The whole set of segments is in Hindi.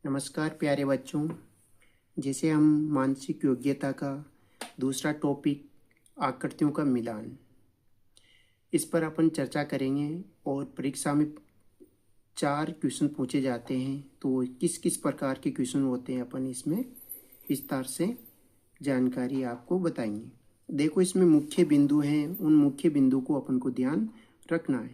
नमस्कार प्यारे बच्चों। जैसे हम मानसिक योग्यता का दूसरा टॉपिक आकृतियों का मिलान, इस पर अपन चर्चा करेंगे और परीक्षा में 4 क्वेश्चन पूछे जाते हैं। तो किस किस प्रकार के क्वेश्चन होते हैं अपन इसमें विस्तार से जानकारी आपको बताएंगे। देखो, इसमें मुख्य बिंदु हैं, उन मुख्य बिंदु को अपन को ध्यान रखना है।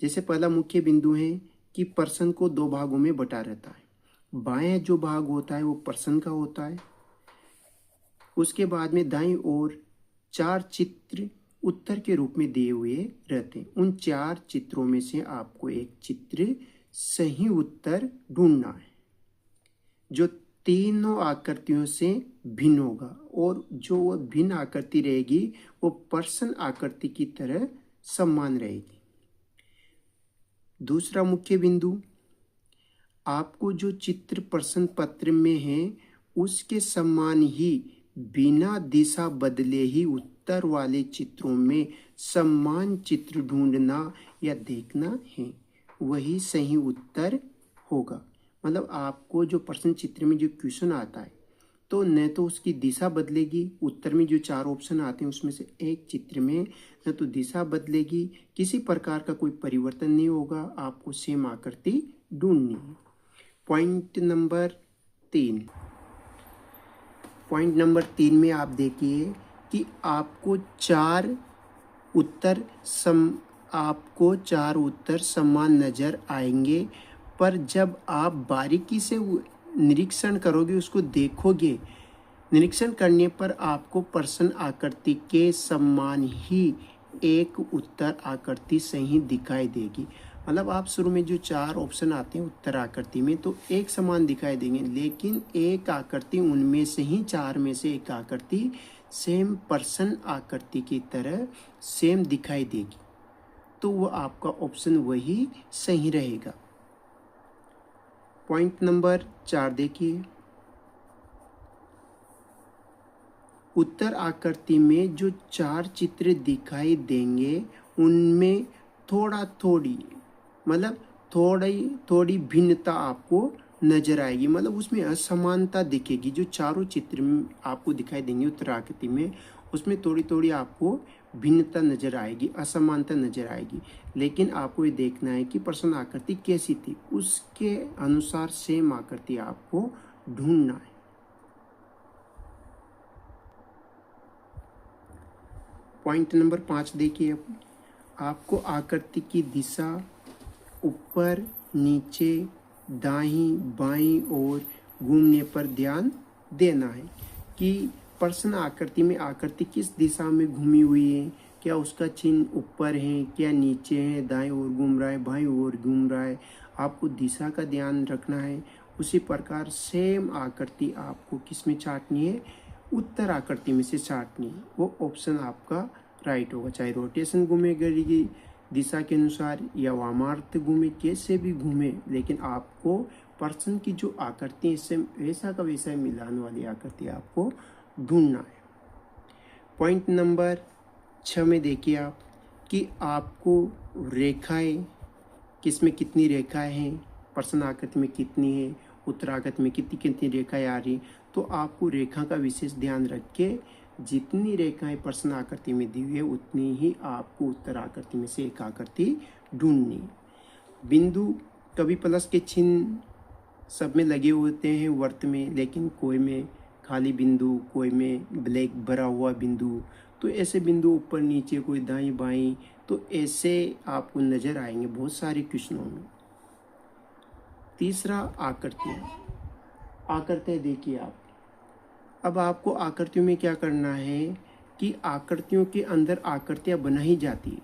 जैसे पहला मुख्य बिंदु है कि प्रश्न को 2 भागों में बटा रहता है। बाएं जो भाग होता है वो प्रश्न का होता है। उसके बाद में दाईं ओर 4 चित्र उत्तर के रूप में दिए हुए रहते हैं। उन 4 चित्रों में से आपको एक चित्र सही उत्तर ढूंढना है जो तीनों आकृतियों से भिन्न होगा, और जो वो भिन्न आकृति रहेगी वो प्रश्न आकृति की तरह समान रहेगी। दूसरा मुख्य बिंदु, आपको जो चित्र प्रश्न पत्र में है उसके समान ही बिना दिशा बदले ही उत्तर वाले चित्रों में समान चित्र ढूंढना या देखना है, वही सही उत्तर होगा। मतलब आपको जो प्रश्न चित्र में जो क्वेश्चन आता है तो न तो उसकी दिशा बदलेगी, उत्तर में जो 4 ऑप्शन आते हैं उसमें से एक चित्र में न तो दिशा बदलेगी, किसी प्रकार का कोई परिवर्तन नहीं होगा, आपको सेम आकृति ढूंढनी है। पॉइंट नंबर 3 में आप देखिए कि आपको 4 उत्तर समान नज़र आएंगे, पर जब आप बारीकी से निरीक्षण करोगे, उसको देखोगे, निरीक्षण करने पर आपको प्रश्न आकृति के समान ही एक उत्तर आकृति सही दिखाई देगी। मतलब आप शुरू में जो 4 ऑप्शन आते हैं उत्तर आकृति में तो एक समान दिखाई देंगे, लेकिन एक आकृति उनमें से ही 4 में से एक आकृति सेम प्रश्न आकृति की तरह सेम दिखाई देगी, तो वो आपका ऑप्शन वही सही रहेगा। पॉइंट नंबर 4 देखिए, उत्तर आकृति में जो 4 चित्र दिखाई देंगे उनमें थोड़ी भिन्नता आपको नजर आएगी। मतलब उसमें असमानता दिखेगी। जो चारों चित्र आपको दिखाई देंगे उत्तर आकृति में, उसमें थोड़ी आपको भिन्नता नजर आएगी, असमानता नजर आएगी, लेकिन आपको ये देखना है कि प्रश्न आकृति कैसी थी, उसके अनुसार सेम आकृति आपको ढूंढना है। पॉइंट नंबर 5 देखिए, आपको आकृति की दिशा ऊपर, नीचे, दाईं बाईं ओर घूमने पर ध्यान देना है कि प्रश्न आकृति में आकृति किस दिशा में घूमी हुई है, क्या उसका चिन्ह ऊपर है, क्या नीचे है, दाईं ओर घूम रहा है, बाईं ओर घूम रहा है, आपको दिशा का ध्यान रखना है। उसी प्रकार सेम आकृति आपको किस में छांटनी है, उत्तर आकृति में से छांटनी है। वो ऑप्शन आपका राइट होगा, चाहे रोटेशन घूमेगी दिशा के अनुसार या वामार्थ घूमे, कैसे भी घूमे, लेकिन आपको प्रश्न की जो आकृति इससे वैसा का वैसा मिलान वाली आकृति आपको ढूंढना है। पॉइंट नंबर 6 में देखिए आप कि आपको रेखाएं, किसमें कितनी रेखाएं हैं, प्रश्न आकृति में कितनी है, उत्तर आकृति में कितनी रेखाएं आ रही, तो आपको रेखा का विशेष ध्यान रख के जितनी रेखाएं प्रश्न आकृति में दी हुई है उतनी ही आपको उत्तर आकृति में से एक आकृति ढूंढनी। बिंदु कभी प्लस के चिन्ह सब में लगे होते हैं वर्त में, लेकिन कोई में खाली बिंदु, कोई में ब्लैक भरा हुआ बिंदु, तो ऐसे बिंदु ऊपर नीचे, कोई दाईं बाईं, तो ऐसे आपको नजर आएंगे बहुत सारे क्वेश्चनों में। तीसरा आकृतियाँ देखिए आप। अब आपको आकृतियों में क्या करना है कि आकृतियों के अंदर आकृतियाँ बनाई जाती है,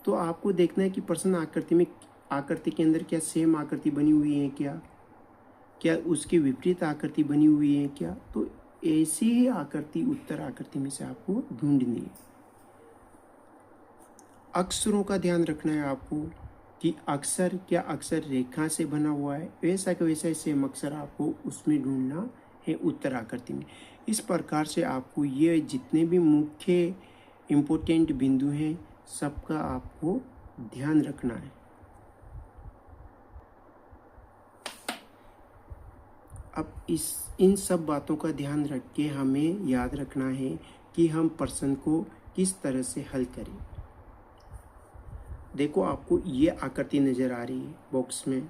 तो आपको देखना है कि प्रश्न आकृति के अंदर क्या सेम आकृति बनी हुई है, क्या उसके विपरीत आकृति बनी हुई है क्या, तो ऐसी ही आकृति उत्तर आकृति में से आपको ढूंढनी है। अक्षरों का ध्यान रखना है आपको कि क्या अक्षर रेखा से बना हुआ है, वैसा का वैसा सेम अक्षर आपको उसमें ढूंढना है उत्तर आकृति में। इस प्रकार से आपको ये जितने भी मुख्य इम्पोर्टेंट बिंदु हैं सबका आपको ध्यान रखना है। अब इन सब बातों का ध्यान रख के हमें याद रखना है कि हम प्रश्न को किस तरह से हल करें। देखो आपको ये आकृति नज़र आ रही है बॉक्स में।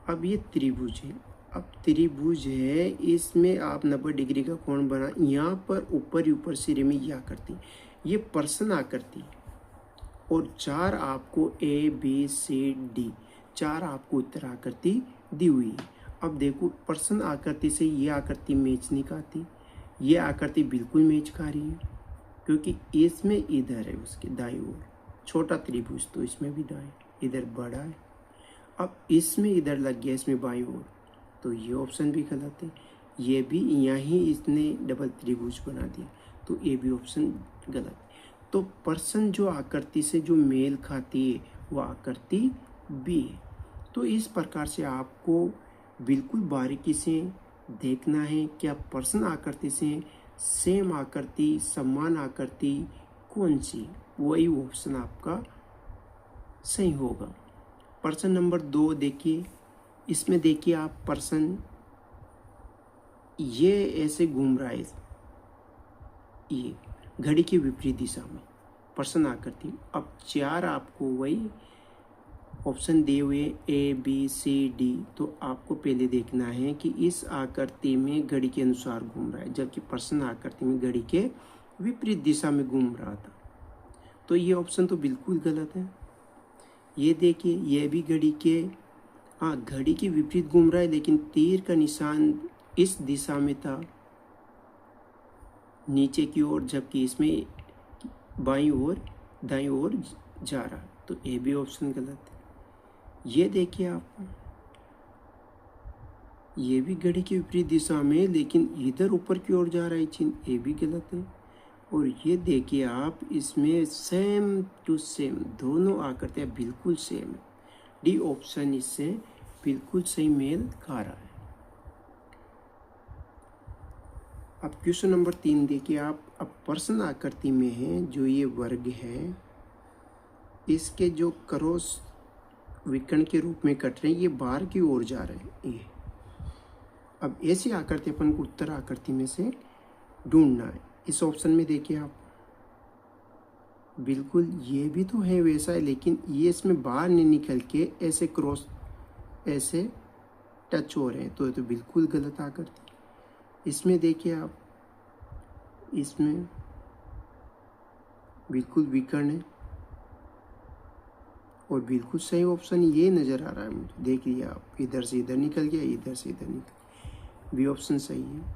अब ये त्रिभुज है। अब त्रिभुज है, इसमें आप 90 डिग्री का कोण बना, यहाँ पर ऊपर सिरे में ये आकृति, ये प्रश्न आकृति, और 4 आपको ABCD 4 आपको उत्तर आकृति दी हुई है। अब देखो प्रश्न आकृति से ये आकृति मैच नहीं खाती, ये आकृति बिल्कुल मैच खा रही है, क्योंकि इसमें इधर है उसके दाईं ओर छोटा त्रिभुज, तो इसमें भी दाएं, इधर बड़ा है। अब इसमें इधर लग गया, इसमें बाईं ओर, तो ये ऑप्शन भी गलत है। ये भी यहीं इसने डबल त्रिभुज बना दिया, तो ये भी ऑप्शन गलत है। तो प्रश्न जो आकृति से जो मेल खाती है वो आकृति बी है। तो इस प्रकार से आपको बिल्कुल बारीकी से देखना है क्या प्रश्न आकृति से सेम आकृति, समान आकृति कौन सी, वही ऑप्शन आपका सही होगा। प्रश्न नंबर 2 देखिए, इसमें देखिए आप प्रश्न ये ऐसे घूम रहा है, ये घड़ी के विपरीत दिशा में प्रश्न आकृति। अब 4 आपको वही ऑप्शन दिए हुए ABCD, तो आपको पहले देखना है कि इस आकृति में घड़ी के अनुसार घूम रहा है, जबकि प्रश्न आकृति में घड़ी के विपरीत दिशा में घूम रहा था, तो ये ऑप्शन तो बिल्कुल गलत है। ये देखिए, ये भी घड़ी के विपरीत घूम रहा है, लेकिन तीर का निशान इस दिशा में था नीचे की ओर, जबकि इसमें बाईं ओर दाईं ओर जा रहा, तो ये भी ऑप्शन गलत है। ये देखिए आप, ये भी घड़ी के विपरीत दिशा में, लेकिन इधर ऊपर की ओर जा रहा है चिन्ह, ये भी गलत है। और ये देखिए आप, इसमें सेम टू सेम दोनों आकृतियाँ बिल्कुल सेम है। डी ऑप्शन इससे बिल्कुल सही मेल खा रहा है। अब क्वेश्चन नंबर 3 देखिए आप। अब प्रश्न आकृति में है जो ये वर्ग है, इसके जो क्रॉस विकर्ण के रूप में कट रहे हैं, ये बाहर की ओर जा रहे हैं ये। अब ऐसी आकृति अपन को उत्तर आकृति में से ढूंढना है। इस ऑप्शन में देखिए आप, बिल्कुल ये भी तो है वैसा है, लेकिन ये इसमें बाहर नहीं निकल के ऐसे क्रॉस ऐसे टच हो रहे हैं, तो ये तो बिल्कुल गलत आकृति। इसमें देखिए आप, इसमें बिल्कुल विकर्ण है और बिल्कुल सही ऑप्शन ये नज़र आ रहा है मुझे। देखिए आप, इधर से इधर निकल गया, इधर से इधर निकल, भी ऑप्शन सही है।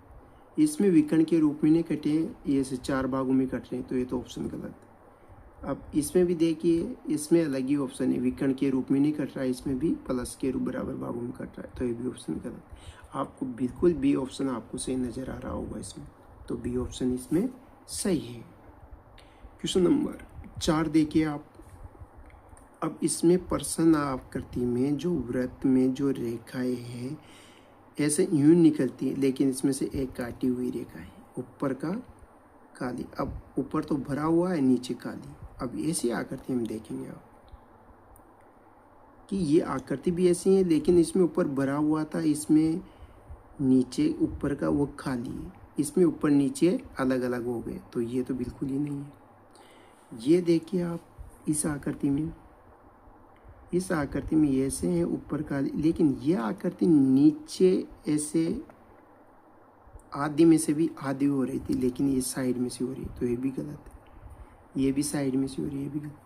इसमें विकर्ण के रूप में नहीं कटे हैं, ये से 4 भागों में कट रहे हैं, तो ये तो ऑप्शन गलत है। अब इसमें भी देखिए, इसमें अलग ही ऑप्शन है, विकर्ण के रूप में नहीं कट रहा है, इसमें भी प्लस के रूप बराबर भागों में कट रहा है, तो ये भी ऑप्शन गलत है। आपको बिल्कुल बी ऑप्शन आपको सही नज़र आ रहा होगा इसमें, तो बी ऑप्शन इसमें सही है। क्वेश्चन नंबर 4 देखिए आप। अब इसमें प्रश्न आकृति में जो वृत्त में जो रेखाएं हैं ऐसे यूं निकलती है, लेकिन इसमें से एक काटी हुई रेखा है, ऊपर का काली। अब ऊपर तो भरा हुआ है, नीचे काली। अब ऐसी आकृति हम देखेंगे आप कि ये आकृति भी ऐसी है, लेकिन इसमें ऊपर भरा हुआ था, इसमें नीचे ऊपर का वो खाली है, इसमें ऊपर नीचे अलग अलग हो गए, तो ये तो बिल्कुल ही नहीं है। ये देखिए आप, इस आकृति में ऐसे हैं ऊपर काली, लेकिन यह आकृति नीचे ऐसे आधी में से भी आधी हो रही थी, लेकिन ये साइड में से हो रही है, तो ये भी गलत है। ये भी साइड में से हो रही है, ये भी गलत।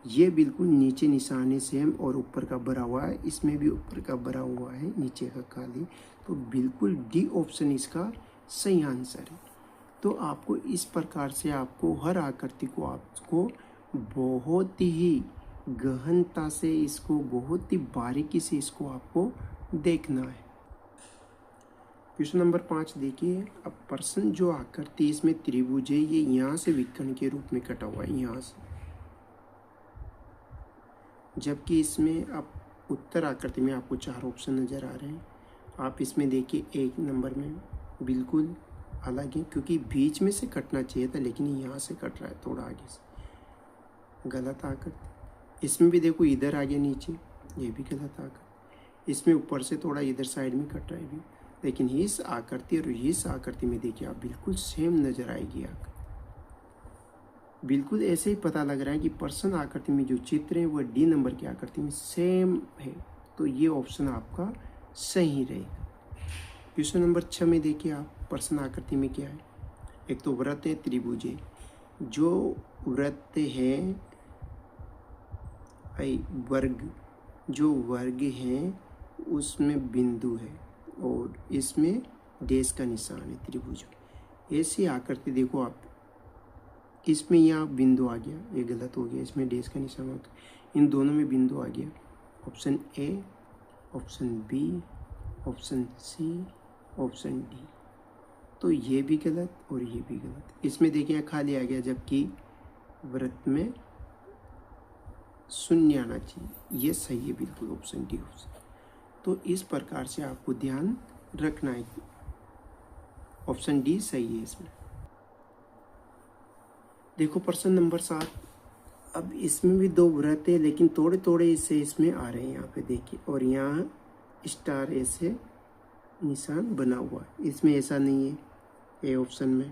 ये बिल्कुल नीचे निशान है सेम, और ऊपर का भरा हुआ है, इसमें भी ऊपर का भरा हुआ है, नीचे का खाली, तो बिल्कुल डी ऑप्शन इसका सही आंसर है। तो आपको इस प्रकार से आपको हर आकृति को आपको बहुत ही गहनता से, इसको बहुत ही बारीकी से इसको आपको देखना है। क्वेश्चन नंबर 5 देखिए। अब प्रश्न जो आकृति इसमें त्रिभुज है, ये यहाँ से विकर्ण के रूप में कटा हुआ है, यहाँ से, जबकि इसमें अब उत्तर आकृति में आपको 4 ऑप्शन नज़र आ रहे हैं। आप इसमें देखिए 1 नंबर में बिल्कुल अलग है, क्योंकि बीच में से कटना चाहिए था, लेकिन यहाँ से कट रहा है थोड़ा आगे से, गलत आकृति। इसमें भी देखो इधर आ गया नीचे, ये भी गलत आकृति। इसमें ऊपर से थोड़ा इधर साइड में कट रहा है भी, लेकिन इस आकृति और इस आकृति में देखिए आप बिल्कुल सेम नजर आएगी आकृति। बिल्कुल ऐसे ही पता लग रहा है कि पर्सन आकृति में जो चित्र है वह डी नंबर की आकृति में सेम है, तो ये ऑप्शन आपका सही रहेगा। क्वेश्चन नंबर 6 में देखिए आप पर्सन आकृति में क्या है। एक तो वृत्त है, त्रिभुज है। जो वृत्त है वर्ग, जो वर्ग है उसमें बिंदु है और इसमें डैश का निशान है त्रिभुज में। ऐसी आकृति देखो आप, इसमें यहाँ बिंदु आ गया, ये गलत हो गया, इसमें डैश का निशान होता है, इन दोनों में बिंदु आ गया। Option A, option B, option C, option D, तो ये भी गलत और ये भी गलत। इसमें देखिए खाली आ गया, जबकि वृत्त में शून्य आना चाहिए। ये सही है बिल्कुल, ऑप्शन डी ऑप्शन। तो इस प्रकार से आपको ध्यान रखना है कि ऑप्शन डी सही है इसमें। देखो प्रश्न नंबर 7। अब इसमें भी दो वृत्त है, लेकिन थोड़े थोड़े इससे इसमें आ रहे हैं, यहाँ पे देखिए, और यहाँ स्टार ऐसे निशान बना हुआ है। इसमें ऐसा नहीं है, ए ऑप्शन में,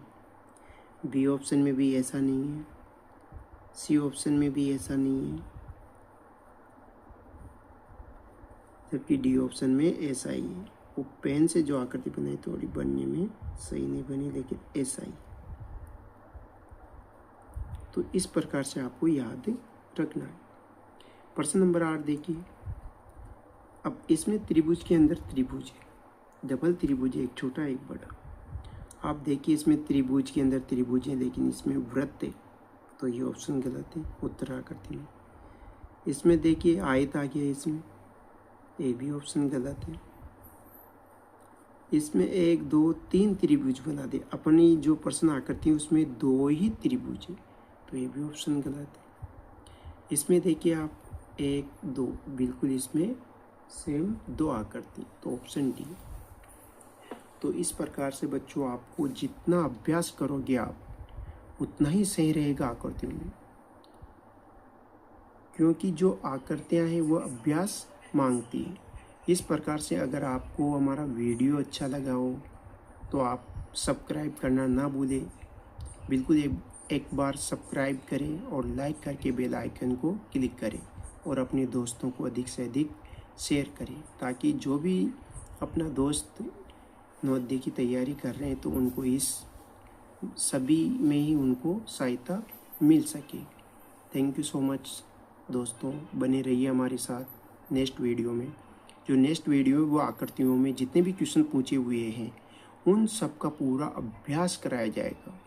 बी ऑप्शन में भी ऐसा नहीं है, सी ऑप्शन में भी ऐसा नहीं है, जबकि डी ऑप्शन में ऐसा ही है। वो पेन से जो आकृति बनाई थोड़ी बनने में सही नहीं बनी, लेकिन ऐसा ही। तो इस प्रकार से आपको याद रखना है। प्रश्न नंबर 8 देखिए। अब इसमें त्रिभुज के अंदर त्रिभुज है, डबल त्रिभुज है, एक छोटा एक बड़ा। आप देखिए इसमें त्रिभुज के अंदर त्रिभुज है, लेकिन इसमें वृत्त है, तो ये ऑप्शन गलत है उत्तर आकृति में। इसमें देखिए आयत आ गया, इसमें ये भी ऑप्शन गलत है। इसमें 1 2 3 त्रिभुज बना दे, अपनी जो प्रश्न आकृति है उसमें 2 ही त्रिभुज है, तो ये भी ऑप्शन गलत है। इसमें देखिए आप 1 2, बिल्कुल इसमें सेम 2 आकृति, तो ऑप्शन डी। तो इस प्रकार से बच्चों आपको जितना अभ्यास करोगे आप उतना ही सही रहेगा आकृतियों में, क्योंकि जो आकृतियां हैं वो अभ्यास मांगती है। इस प्रकार से अगर आपको हमारा वीडियो अच्छा लगा हो तो आप सब्सक्राइब करना ना भूलें। बिल्कुल एक बार सब्सक्राइब करें और लाइक करके बेल आइकन को क्लिक करें और अपने दोस्तों को अधिक से अधिक शेयर करें, ताकि जो भी अपना दोस्त नवोदय की तैयारी कर रहे हैं तो उनको इस सभी में ही उनको सहायता मिल सके। थैंक यू सो मच दोस्तों, बने रहिए हमारे साथ नेक्स्ट वीडियो में। जो नेक्स्ट वीडियो है वो आकृतियों में जितने भी क्वेश्चन पूछे हुए हैं उन सब का पूरा अभ्यास कराया जाएगा।